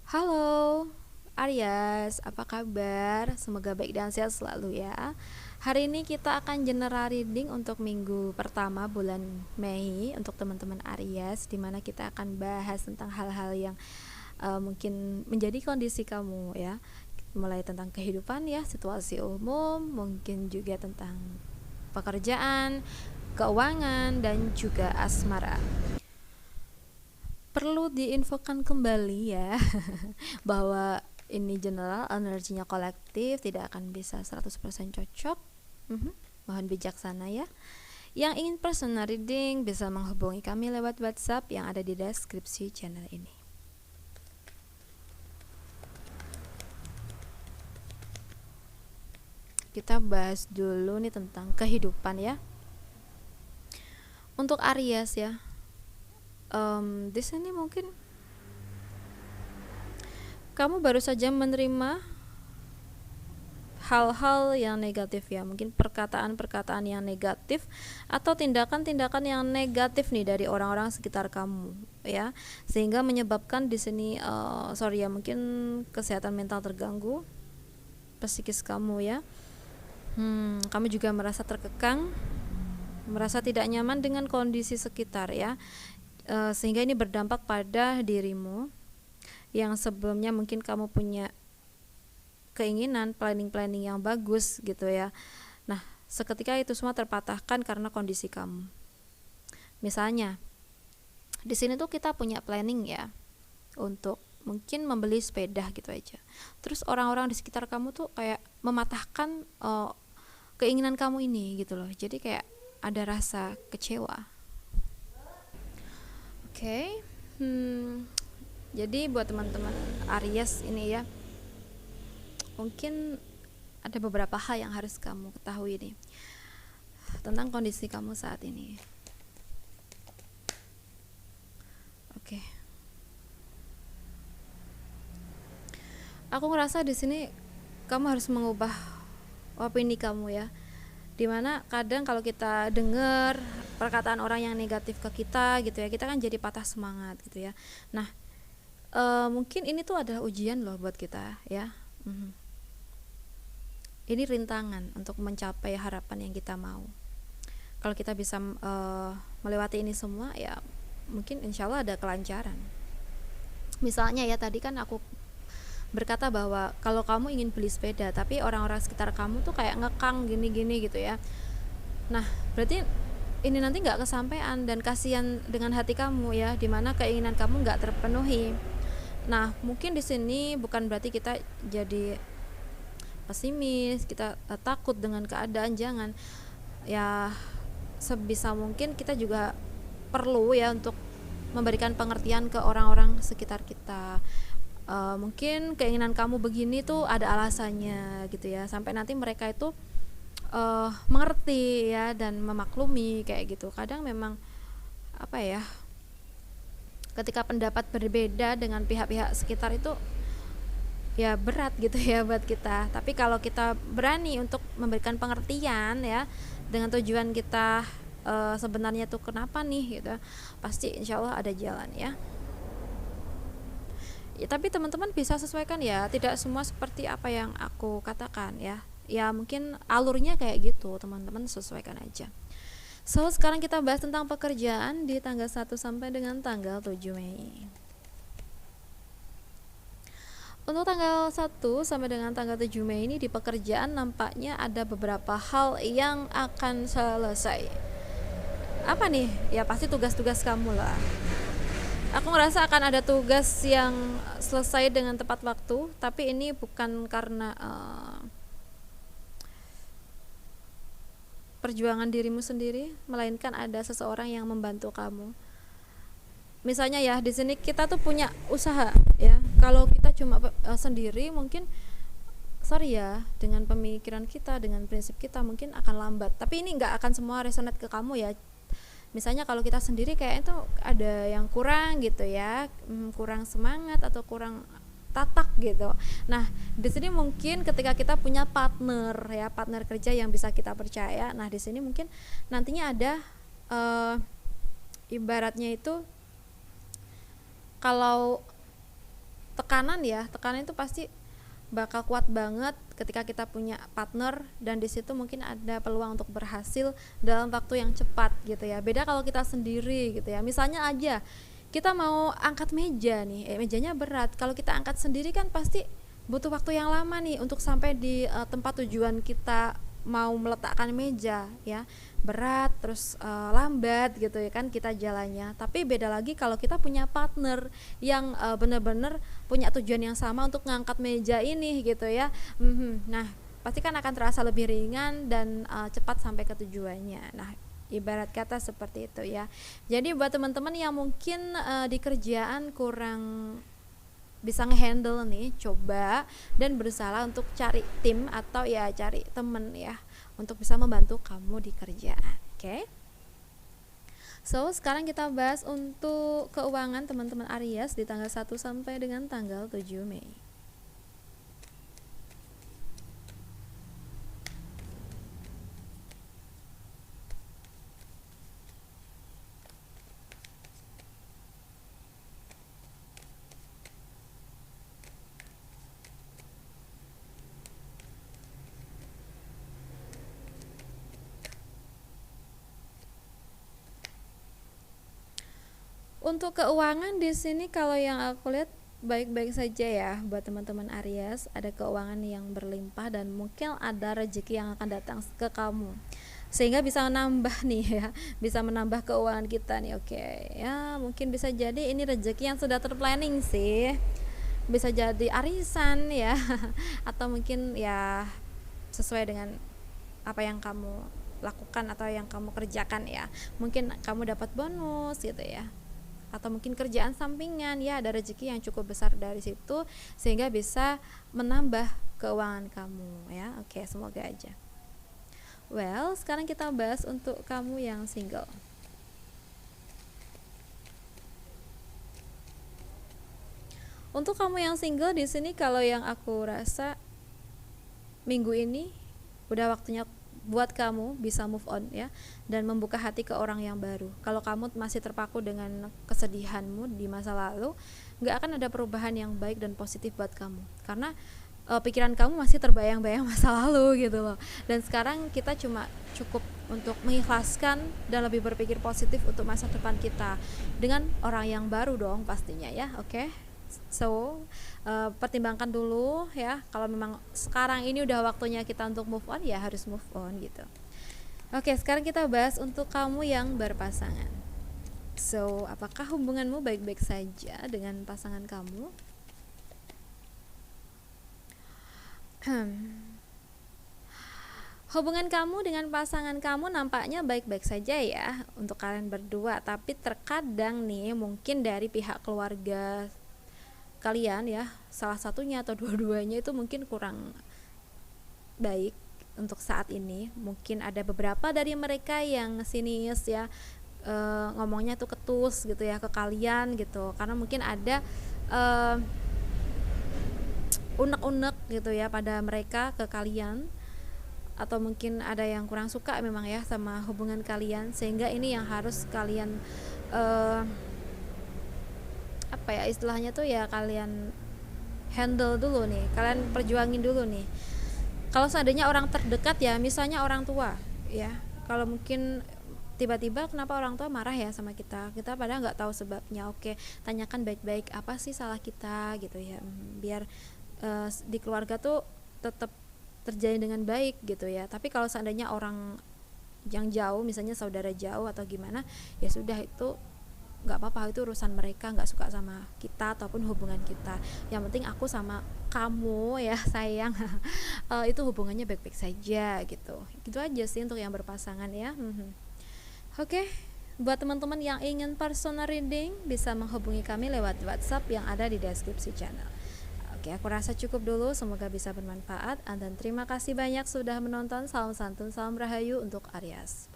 Halo, Aries, apa kabar? Semoga baik dan sehat selalu ya. Hari ini kita akan general reading untuk minggu pertama bulan Mei untuk teman-teman Aries, di mana kita akan bahas tentang hal-hal yang mungkin menjadi kondisi kamu ya. Mulai tentang kehidupan ya, situasi umum, mungkin juga tentang pekerjaan, keuangan, dan juga asmara. Perlu diinfokan kembali ya bahwa ini general, energinya kolektif, tidak akan bisa 100% cocok. Mohon bijaksana ya. Yang ingin personal reading bisa menghubungi kami lewat WhatsApp yang ada di deskripsi channel ini. Kita bahas dulu nih tentang kehidupan ya. Untuk Aries ya, di sini mungkin kamu baru saja menerima hal-hal yang negatif ya, mungkin perkataan-perkataan yang negatif atau tindakan-tindakan yang negatif nih dari orang-orang sekitar kamu ya, sehingga menyebabkan di sini mungkin kesehatan mental terganggu, psikis kamu ya. Kamu juga merasa terkekang, merasa tidak nyaman dengan kondisi sekitar ya, sehingga ini berdampak pada dirimu yang sebelumnya mungkin kamu punya keinginan planning yang bagus gitu ya. Nah, seketika itu semua terpatahkan karena kondisi kamu. Misalnya, di sini tuh kita punya planning ya untuk mungkin membeli sepeda gitu aja. Terus orang-orang di sekitar kamu tuh kayak mematahkan keinginan kamu ini gitu loh. Jadi kayak ada rasa kecewa. Oke. Jadi buat teman-teman Aries ini ya, mungkin ada beberapa hal yang harus kamu ketahui nih tentang kondisi kamu saat ini. Oke. Aku ngerasa di sini kamu harus mengubah opini kamu ya. Dimana kadang kalau kita dengar perkataan orang yang negatif ke kita gitu ya, kita kan jadi patah semangat gitu ya. Nah, mungkin ini tuh adalah ujian loh buat kita ya. Ini rintangan untuk mencapai harapan yang kita mau. Kalau kita bisa melewati ini semua ya, mungkin insya Allah ada kelancaran. Misalnya ya, tadi kan aku berkata bahwa kalau kamu ingin beli sepeda tapi orang-orang sekitar kamu tuh kayak ngekang gini-gini gitu ya. Nah, berarti ini nanti nggak kesampaian dan kasihan dengan hati kamu ya, dimana keinginan kamu nggak terpenuhi. Nah, mungkin di sini bukan berarti kita jadi pesimis, kita takut dengan keadaan, jangan. Ya, sebisa mungkin kita juga perlu ya untuk memberikan pengertian ke orang-orang sekitar kita. Mungkin keinginan kamu begini tuh ada alasannya gitu ya, sampai nanti mereka itu mengerti ya dan memaklumi kayak gitu. Kadang memang apa ya, ketika pendapat berbeda dengan pihak-pihak sekitar itu ya berat gitu ya buat kita. Tapi kalau kita berani untuk memberikan pengertian ya, dengan tujuan kita sebenarnya tuh kenapa nih gitu, pasti insya Allah ada jalan ya. Ya, tapi teman-teman bisa sesuaikan ya, tidak semua seperti apa yang aku katakan ya. Ya mungkin alurnya kayak gitu, teman-teman sesuaikan aja. So, sekarang kita bahas tentang pekerjaan di tanggal 1 sampai dengan tanggal 7 Mei. Untuk tanggal 1 sampai dengan tanggal 7 Mei ini di pekerjaan nampaknya ada beberapa hal yang akan selesai. Apa nih? Ya pasti tugas-tugas kamu lah. Aku ngerasa akan ada tugas yang selesai dengan tepat waktu, tapi ini bukan karena perjuangan dirimu sendiri, melainkan ada seseorang yang membantu kamu. Misalnya ya, di sini kita tuh punya usaha ya. Kalau kita cuma sendiri mungkin sorry ya, dengan pemikiran kita, dengan prinsip kita mungkin akan lambat. Tapi ini nggak akan semua resonate ke kamu ya. Misalnya kalau kita sendiri kayak itu ada yang kurang gitu ya, kurang semangat atau kurang tatak gitu. Nah, di sini mungkin ketika kita punya partner ya, partner kerja yang bisa kita percaya. Nah, di sini mungkin nantinya ada ibaratnya itu, kalau tekanan ya, tekanan itu pasti bakal kuat banget ketika kita punya partner, dan di situ mungkin ada peluang untuk berhasil dalam waktu yang cepat gitu ya. Beda kalau kita sendiri gitu ya. Misalnya aja kita mau angkat meja nih, mejanya berat. Kalau kita angkat sendiri kan pasti butuh waktu yang lama nih untuk sampai di tempat tujuan kita mau meletakkan meja ya, berat, terus lambat gitu ya kan kita jalannya. Tapi beda lagi kalau kita punya partner yang benar-benar punya tujuan yang sama untuk ngangkat meja ini gitu ya. Nah pasti kan akan terasa lebih ringan dan cepat sampai ke tujuannya. Nah ibarat kata seperti itu ya. Jadi buat teman-teman yang mungkin di kerjaan kurang bisa ngehandle nih, coba dan berusaha untuk cari tim atau ya cari temen ya untuk bisa membantu kamu di kerjaan. Oke? So sekarang kita bahas untuk keuangan teman-teman Aries di tanggal 1 sampai dengan tanggal 7 Mei. Untuk keuangan di sini kalau yang aku lihat baik-baik saja ya buat teman-teman Aries. Ada keuangan yang berlimpah dan mungkin ada rezeki yang akan datang ke kamu, sehingga bisa menambah nih ya, bisa menambah keuangan kita nih. Oke ya, mungkin bisa jadi ini rezeki yang sudah terplanning sih, bisa jadi arisan ya atau mungkin ya sesuai dengan apa yang kamu lakukan atau yang kamu kerjakan ya. Mungkin kamu dapat bonus gitu ya, atau mungkin kerjaan sampingan ya, ada rezeki yang cukup besar dari situ sehingga bisa menambah keuangan kamu ya. Oke, semoga aja. Well, sekarang kita bahas untuk kamu yang single. Untuk kamu yang single di sini kalau yang aku rasa minggu ini udah waktunya buat kamu bisa move on ya, dan membuka hati ke orang yang baru. Kalau kamu masih terpaku dengan kesedihanmu di masa lalu, nggak akan ada perubahan yang baik dan positif buat kamu, karena pikiran kamu masih terbayang-bayang masa lalu gitu loh. Dan sekarang kita cuma cukup untuk mengikhlaskan dan lebih berpikir positif untuk masa depan kita dengan orang yang baru dong pastinya ya. Oke? So pertimbangkan dulu ya, kalau memang sekarang ini udah waktunya kita untuk move on ya harus move on gitu. Oke, sekarang kita bahas untuk kamu yang berpasangan. So apakah hubunganmu baik-baik saja dengan pasangan kamu? Hubungan kamu dengan pasangan kamu nampaknya baik-baik saja ya untuk kalian berdua, tapi terkadang nih mungkin dari pihak keluarga kalian ya, salah satunya atau dua-duanya itu mungkin kurang baik untuk saat ini. Mungkin ada beberapa dari mereka yang sinis ya, ngomongnya tuh ketus gitu ya ke kalian gitu, karena mungkin ada unek-unek gitu ya pada mereka ke kalian, atau mungkin ada yang kurang suka memang ya sama hubungan kalian, sehingga ini yang harus kalian apa ya istilahnya tuh ya, kalian handle dulu nih, kalian perjuangin dulu nih. Kalau seandainya orang terdekat ya, misalnya orang tua ya, kalau mungkin tiba-tiba kenapa orang tua marah ya sama kita padahal nggak tahu sebabnya. Oke, tanyakan baik-baik apa sih salah kita gitu ya, biar di keluarga tuh tetap terjalin dengan baik gitu ya. Tapi kalau seandainya orang yang jauh, misalnya saudara jauh atau gimana, ya sudah, itu nggak apa-apa, itu urusan mereka, nggak suka sama kita ataupun hubungan kita. Yang penting aku sama kamu ya sayang, itu hubungannya baik-baik saja gitu. Gitu aja sih untuk yang berpasangan ya. Oke, buat teman-teman yang ingin personal reading bisa menghubungi kami lewat WhatsApp yang ada di deskripsi channel. Oke, aku rasa cukup dulu, semoga bisa bermanfaat, dan terima kasih banyak sudah menonton. Salam santun, salam rahayu untuk Aries.